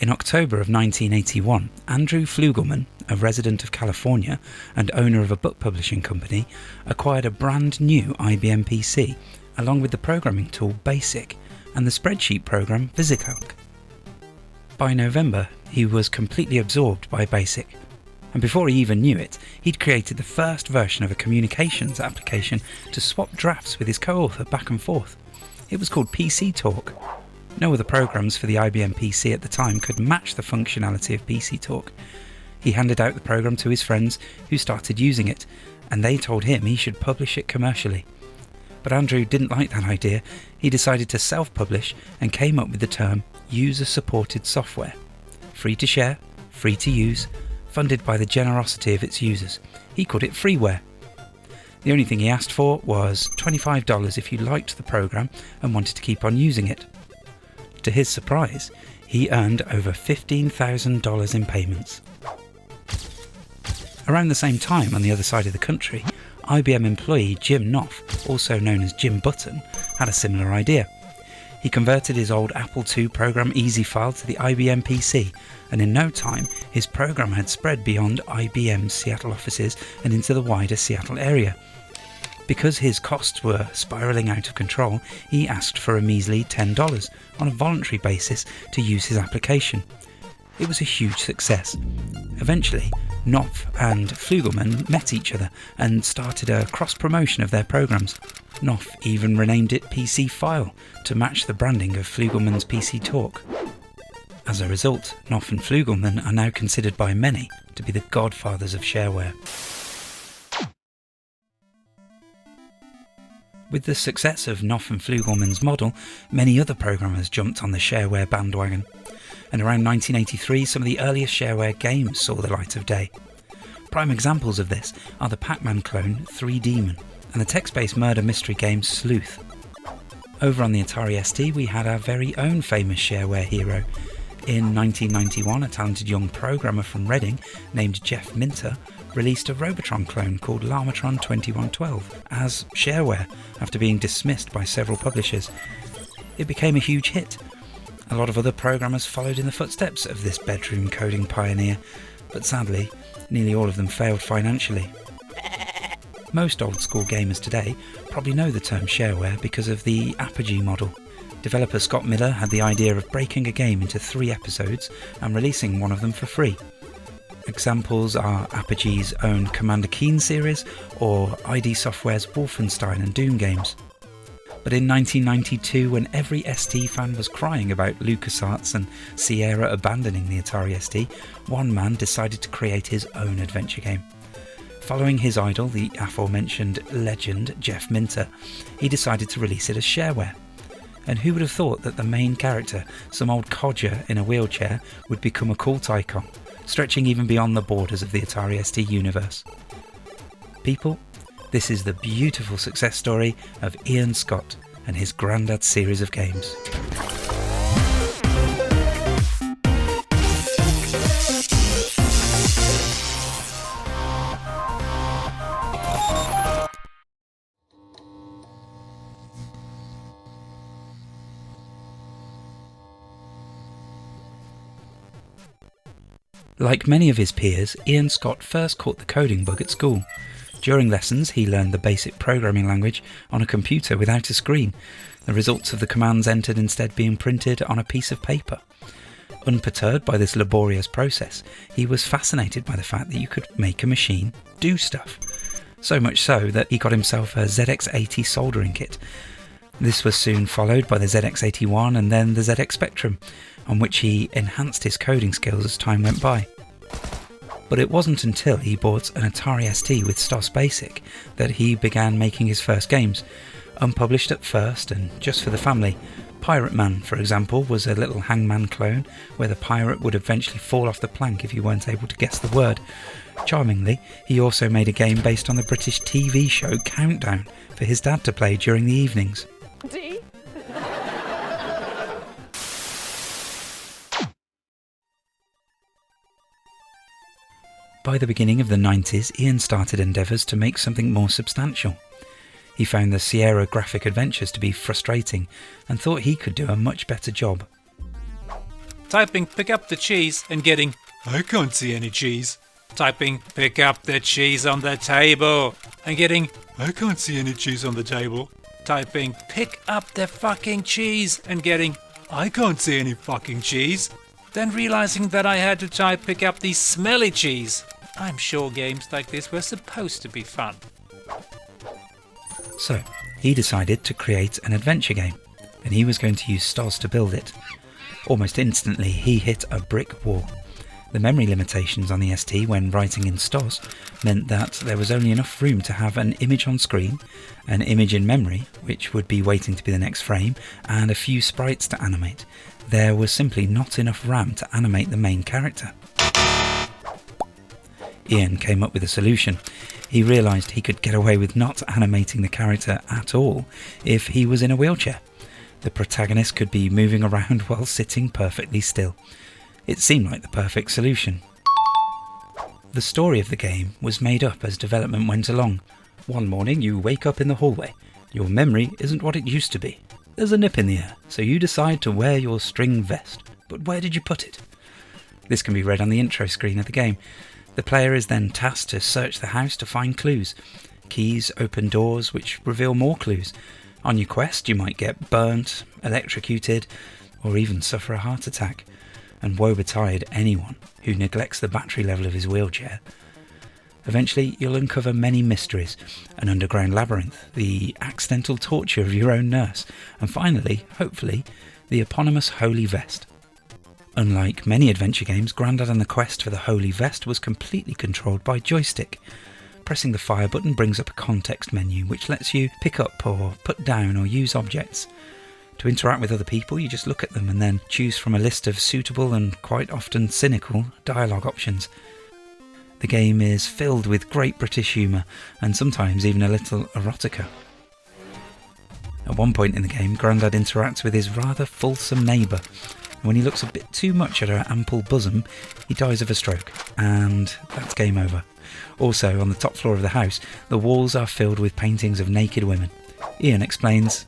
In October of 1981, Andrew Fluegelman, a resident of California and owner of a book publishing company, acquired a brand new IBM PC, along with the programming tool BASIC and the spreadsheet program VisiCalc. By November, he was completely absorbed by BASIC, and before he even knew it, he'd created the first version of a communications application to swap drafts with his co-author back and forth. It was called PC Talk. No other programs for the IBM PC at the time could match the functionality of PC Talk. He handed out the program to his friends, who started using it, and they told him he should publish it commercially. But Andrew didn't like that idea. He decided to self-publish and came up with the term user-supported software. Free to share, free to use, funded by the generosity of its users. He called it freeware. The only thing he asked for was $25 if you liked the program and wanted to keep on using it. To his surprise, he earned over $15,000 in payments. Around the same time, on the other side of the country, IBM employee Jim Knopf, also known as Jim Button, had a similar idea. He converted his old Apple II program easy file to the IBM PC, and in no time his program had spread beyond IBM's Seattle offices and into the wider Seattle area. Because his costs were spiralling out of control, he asked for a measly $10 on a voluntary basis to use his application. It was a huge success. Eventually, Knopf and Fluegelman met each other and started a cross-promotion of their programs. Knopf even renamed it PC File to match the branding of Fluegelman's PC Talk. As a result, Knopf and Fluegelman are now considered by many to be the godfathers of shareware. With the success of Knopf and Fluegelman's model, many other programmers jumped on the shareware bandwagon, and around 1983 some of the earliest shareware games saw the light of day. Prime examples of this are the Pac-Man clone 3 Demon and the text-based murder mystery game Sleuth. Over on the Atari ST we had our very own famous shareware hero. In 1991, a talented young programmer from Reading named Jeff Minter released a Robotron clone called Llamatron 2112 as shareware after being dismissed by several publishers. It became a huge hit. A lot of other programmers followed in the footsteps of this bedroom coding pioneer, but sadly, nearly all of them failed financially. Most old-school gamers today probably know the term shareware because of the Apogee model. Developer Scott Miller had the idea of breaking a game into 3 episodes and releasing one of them for free. Examples are Apogee's own Commander Keen series or ID Software's Wolfenstein and Doom games. But in 1992, when every ST fan was crying about LucasArts and Sierra abandoning the Atari ST, one man decided to create his own adventure game. Following his idol, the aforementioned legend Jeff Minter, he decided to release it as shareware. And who would have thought that the main character, some old codger in a wheelchair, would become a cult icon, stretching even beyond the borders of the Atari ST universe? People, this is the beautiful success story of Ian Scott and his Grandad series of games. Like many of his peers, Ian Scott first caught the coding bug at school. During lessons, he learned the basic programming language on a computer without a screen, the results of the commands entered instead being printed on a piece of paper. Unperturbed by this laborious process, he was fascinated by the fact that you could make a machine do stuff. So much so that he got himself a ZX80 soldering kit. This was soon followed by the ZX81 and then the ZX Spectrum, on which he enhanced his coding skills as time went by. But it wasn't until he bought an Atari ST with STOS Basic that he began making his first games, unpublished at first and just for the family. Pirate Man, for example, was a little Hangman clone where the pirate would eventually fall off the plank if you weren't able to guess the word. Charmingly, he also made a game based on the British TV show Countdown for his dad to play during the evenings. D? By the beginning of the 90s, Ian started endeavours to make something more substantial. He found the Sierra graphic adventures to be frustrating and thought he could do a much better job. typing pick up the cheese and getting I can't see any cheese. Typing pick up the cheese on the table and getting I can't see any cheese on the table. Typing pick up the fucking cheese and getting I can't see any fucking cheese. Then realizing that I had to type pick up the smelly cheese. I'm sure games like this were supposed to be fun. So, he decided to create an adventure game, and he was going to use STOS to build it. Almost instantly, he hit a brick wall. The memory limitations on the ST when writing in STOS meant that there was only enough room to have an image on screen, an image in memory, which would be waiting to be the next frame, and a few sprites to animate. There was simply not enough RAM to animate the main character. Ian came up with a solution. He realised he could get away with not animating the character at all if he was in a wheelchair. The protagonist could be moving around while sitting perfectly still. It seemed like the perfect solution. The story of the game was made up as development went along. One morning you wake up in the hallway. Your memory isn't what it used to be. There's a nip in the air, so you decide to wear your string vest. But where did you put it? This can be read on the intro screen of the game. The player is then tasked to search the house to find clues. Keys open doors which reveal more clues. On your quest you might get burnt, electrocuted, or even suffer a heart attack. And woe betide anyone who neglects the battery level of his wheelchair. Eventually you'll uncover many mysteries, an underground labyrinth, the accidental torture of your own nurse, and finally, hopefully, the eponymous Holey Vest. Unlike many adventure games, Grandad and the quest for the Holey Vest was completely controlled by joystick. Pressing the fire button brings up a context menu which lets you pick up or put down or use objects. To interact with other people, you just look at them and then choose from a list of suitable and quite often cynical dialogue options. The game is filled with great British humour and sometimes even a little erotica. At one point in the game, Grandad interacts with his rather fulsome neighbour. When he looks a bit too much at her ample bosom, he dies of a stroke, and that's game over. Also, on the top floor of the house, the walls are filled with paintings of naked women. Ian explains,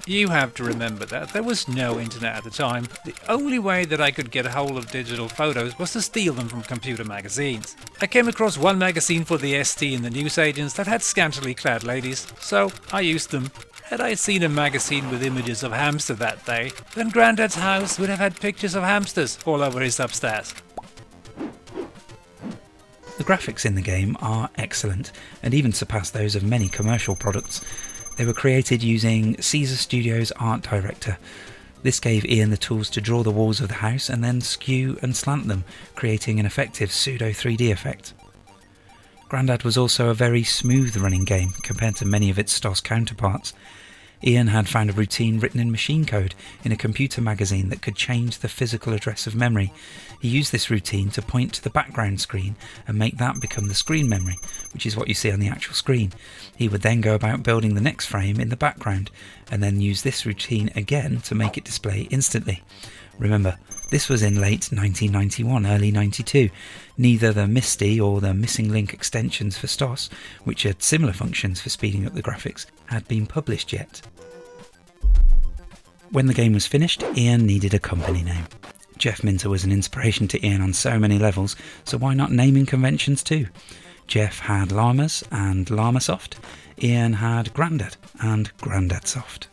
You have to remember that there was no internet at the time. The only way that I could get a hold of digital photos was to steal them from computer magazines. I came across one magazine for the ST in the newsagents that had scantily clad ladies, so I used them. Had I seen a magazine with images of hamster that day, then Grandad's house would have had pictures of hamsters all over his upstairs. The graphics in the game are excellent and even surpass those of many commercial products. They were created using Caesar Studios' art director. This gave Ian the tools to draw the walls of the house and then skew and slant them, creating an effective pseudo 3D effect. Grandad was also a very smooth running game compared to many of its STOS counterparts. Ian had found a routine written in machine code in a computer magazine that could change the physical address of memory. He used this routine to point to the background screen and make that become the screen memory, which is what you see on the actual screen. He would then go about building the next frame in the background and then use this routine again to make it display instantly. Remember, this was in late 1991, early 92. Neither the MISTI or the Missing Link extensions for STOS, which had similar functions for speeding up the graphics, had been published yet. When the game was finished, Ian needed a company name. Jeff Minter was an inspiration to Ian on so many levels, so why not naming conventions too? Jeff had Llamas and Llamasoft. Ian had Grandad and Grandadsoft.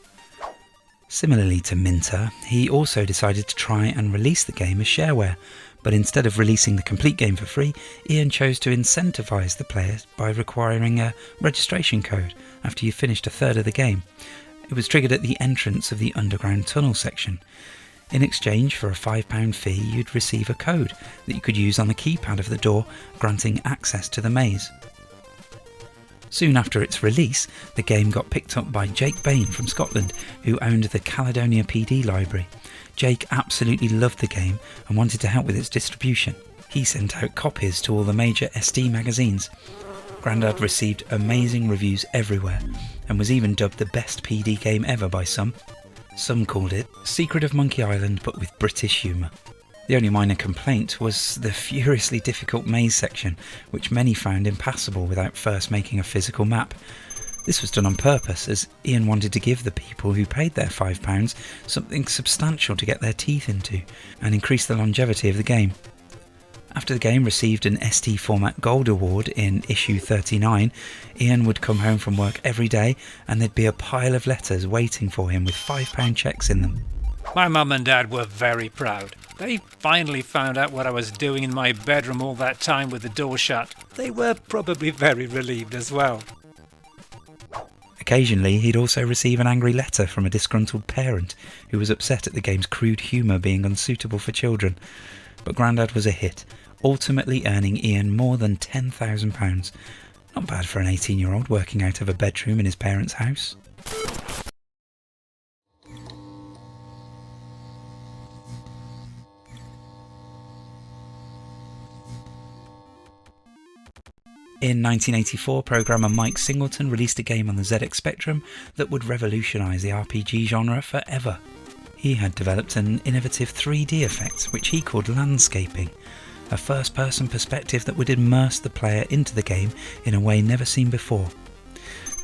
Similarly to Minter, he also decided to try and release the game as shareware, but instead of releasing the complete game for free, Ian chose to incentivise the players by requiring a registration code after you finished a third of the game. It was triggered at the entrance of the underground tunnel section. In exchange for a £5 fee, you'd receive a code that you could use on the keypad of the door, granting access to the maze. Soon after its release, the game got picked up by Jake Bain from Scotland, who owned the Caledonia PD library. Jake absolutely loved the game and wanted to help with its distribution. He sent out copies to all the major ST magazines. Grandad received amazing reviews everywhere and was even dubbed the best PD game ever by some. Some called it Secret of Monkey Island but with British humour. The only minor complaint was the furiously difficult maze section, which many found impassable without first making a physical map. This was done on purpose, as Ian wanted to give the people who paid their £5 something substantial to get their teeth into, and increase the longevity of the game. After the game received an ST Format Gold Award in issue 39, Ian would come home from work every day and there'd be a pile of letters waiting for him with £5 cheques in them. My mum and dad were very proud. They finally found out what I was doing in my bedroom all that time with the door shut. They were probably very relieved as well. Occasionally, he'd also receive an angry letter from a disgruntled parent who was upset at the game's crude humour being unsuitable for children. But Grandad was a hit, ultimately earning Ian more than £10,000. Not bad for an 18-year-old working out of a bedroom in his parents' house. In 1984, programmer Mike Singleton released a game on the ZX Spectrum that would revolutionise the RPG genre forever. He had developed an innovative 3D effect which he called landscaping, a first-person perspective that would immerse the player into the game in a way never seen before.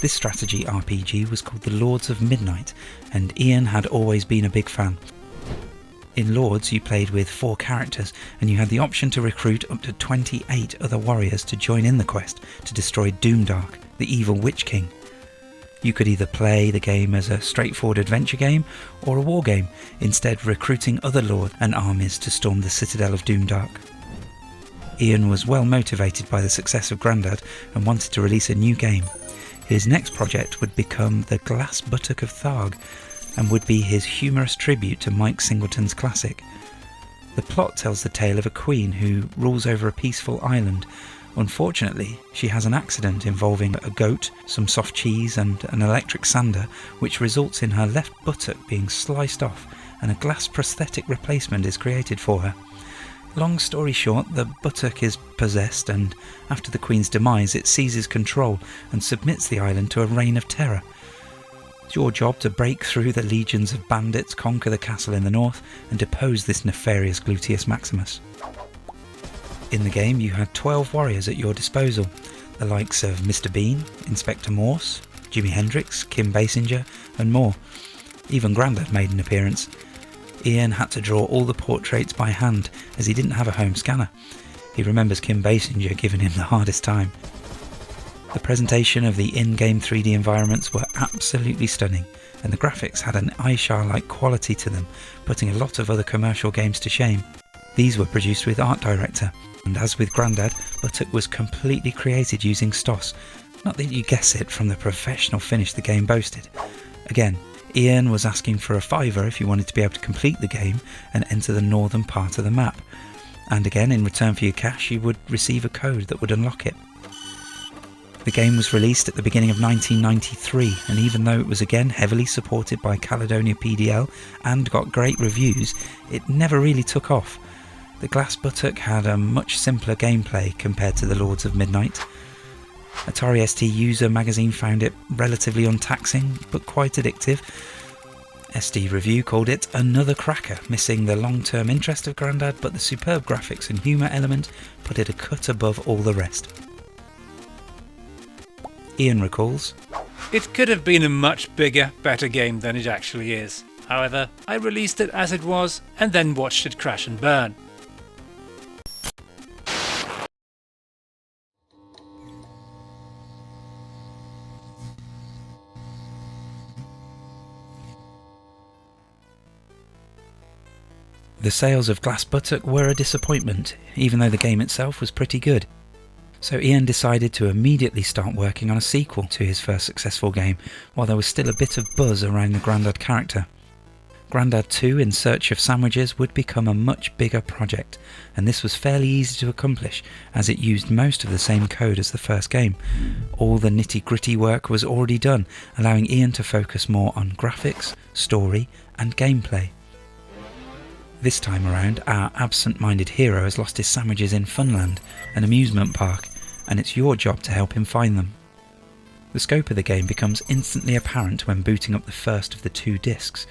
This strategy RPG was called The Lords of Midnight, and Ian had always been a big fan. In Lords, you played with 4 characters, and you had the option to recruit up to 28 other warriors to join in the quest to destroy Doomdark, the evil Witch King. You could either play the game as a straightforward adventure game or a war game, instead recruiting other lords and armies to storm the citadel of Doomdark. Ian was well motivated by the success of Grandad and wanted to release a new game. His next project would become the Glass Buttock of Tharg, and would be his humorous tribute to Mike Singleton's classic. The plot tells the tale of a queen who rules over a peaceful island. Unfortunately, she has an accident involving a goat, some soft cheese and an electric sander, which results in her left buttock being sliced off, and a glass prosthetic replacement is created for her. Long story short, the buttock is possessed, and after the queen's demise it seizes control and submits the island to a reign of terror. It's your job to break through the legions of bandits, conquer the castle in the north, and depose this nefarious Gluteus Maximus. In the game, you had 12 warriors at your disposal, the likes of Mr. Bean, Inspector Morse, Jimi Hendrix, Kim Basinger, and more. Even Grandad made an appearance. Ian had to draw all the portraits by hand, as he didn't have a home scanner. He remembers Kim Basinger giving him the hardest time. The presentation of the in-game 3D environments were absolutely stunning, and the graphics had an Ishar-like quality to them, putting a lot of other commercial games to shame. These were produced with Art Director, and as with Grandad, Buttock was completely created using STOS. Not that you guess it from the professional finish the game boasted. Again, Ian was asking for a £5 if you wanted to be able to complete the game and enter the northern part of the map. And again, in return for your cash, you would receive a code that would unlock it. The game was released at the beginning of 1993, and even though it was again heavily supported by Caledonia PDL and got great reviews, it never really took off. The Glass Buttock had a much simpler gameplay compared to the Lords of Midnight. Atari ST User magazine found it relatively untaxing, but quite addictive. ST Review called it another cracker, missing the long-term interest of Grandad, but the superb graphics and humour element put it a cut above all the rest. Ian recalls, It could have been a much bigger, better game than it actually is. However, I released it as it was and then watched it crash and burn. The sales of Glass Buttock were a disappointment, even though the game itself was pretty good. So Ian decided to immediately start working on a sequel to his first successful game, while there was still a bit of buzz around the Grandad character. Grandad 2 In Search of Sandwiches would become a much bigger project, and this was fairly easy to accomplish as it used most of the same code as the first game. All the nitty-gritty work was already done, allowing Ian to focus more on graphics, story and gameplay. This time around, our absent-minded hero has lost his sandwiches in Funland, an amusement park, and it's your job to help him find them. The scope of the game becomes instantly apparent when booting up the first of the 2 discs.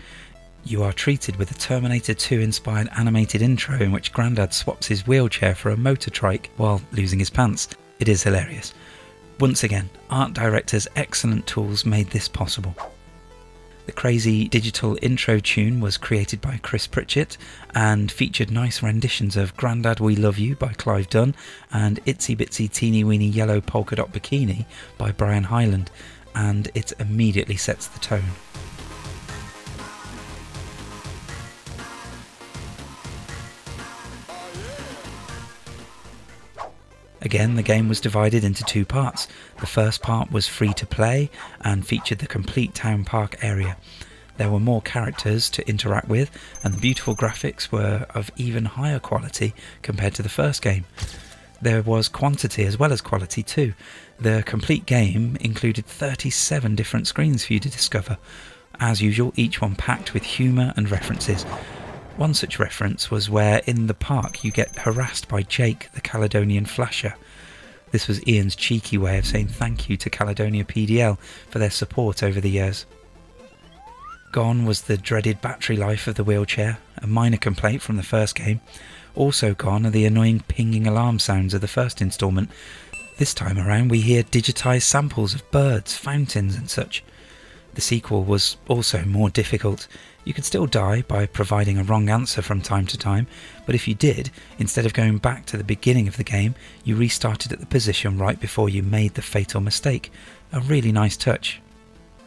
You are treated with a Terminator 2 inspired animated intro in which Grandad swaps his wheelchair for a motor trike while losing his pants. It is hilarious. Once again, art directors' excellent tools made this possible. The crazy digital intro tune was created by Chris Pritchett and featured nice renditions of Grandad We Love You by Clive Dunn and Itsy Bitsy Teeny Weeny Yellow Polka Dot Bikini by Brian Hyland, and it immediately sets the tone. Again, the game was divided into two parts. The first part was free to play and featured the complete town park area. There were more characters to interact with, and the beautiful graphics were of even higher quality compared to the first game. There was quantity as well as quality too. The complete game included 37 different screens for you to discover. As usual, each one packed with humour and references. One such reference was where in the park you get harassed by Jake, the Caledonian Flasher. This was Ian's cheeky way of saying thank you to Caledonia PDL for their support over the years. Gone was the dreaded battery life of the wheelchair, a minor complaint from the first game. Also gone are the annoying pinging alarm sounds of the first instalment. This time around we hear digitised samples of birds, fountains and such. The sequel was also more difficult. You could still die by providing a wrong answer from time to time, but if you did, instead of going back to the beginning of the game, you restarted at the position right before you made the fatal mistake. A really nice touch.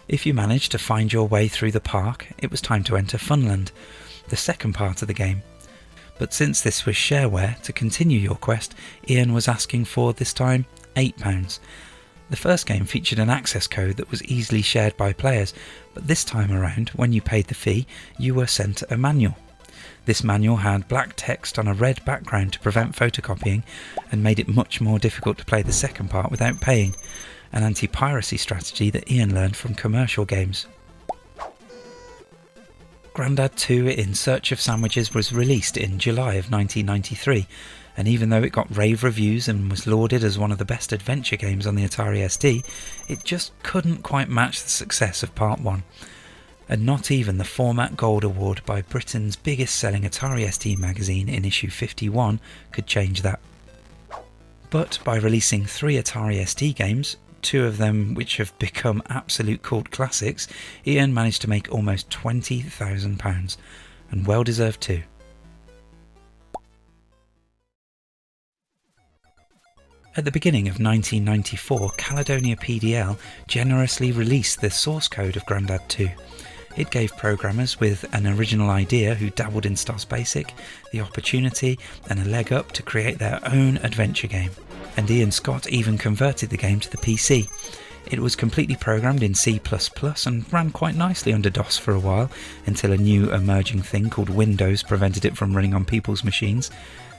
If you managed to find your way through the park, it was time to enter Funland, the second part of the game. But since this was Shareware, to continue your quest, Ian was asking for, this time, £8. The first game featured an access code that was easily shared by players, but this time around, when you paid the fee, you were sent a manual. This manual had black text on a red background to prevent photocopying and made it much more difficult to play the second part without paying, an anti-piracy strategy that Ian learned from commercial games. Grandad 2 In Search of Sandwiches was released in July of 1993, and even though it got rave reviews and was lauded as one of the best adventure games on the Atari ST, it just couldn't quite match the success of Part 1. And not even the Format Gold Award by Britain's biggest selling Atari ST magazine in issue 51 could change that. But by releasing 3 Atari ST games, 2 of them which have become absolute cult classics, Ian managed to make almost £20,000, and well deserved too. At the beginning of 1994, Caledonia PDL generously released the source code of Grandad 2. It gave programmers with an original idea who dabbled in STOS Basic the opportunity and a leg up to create their own adventure game. And Ian Scott even converted the game to the PC. It was completely programmed in C++ and ran quite nicely under DOS for a while, until a new emerging thing called Windows prevented it from running on people's machines.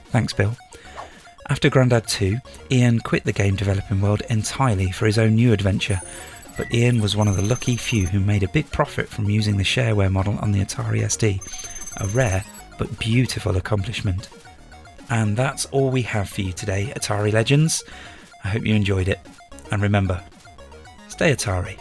Thanks, Bill. After Grandad 2, Ian quit the game developing world entirely for his own new adventure, but Ian was one of the lucky few who made a big profit from using the Shareware model on the Atari ST, a rare but beautiful accomplishment. And that's all we have for you today, Atari Legends. I hope you enjoyed it, and remember, stay Atari.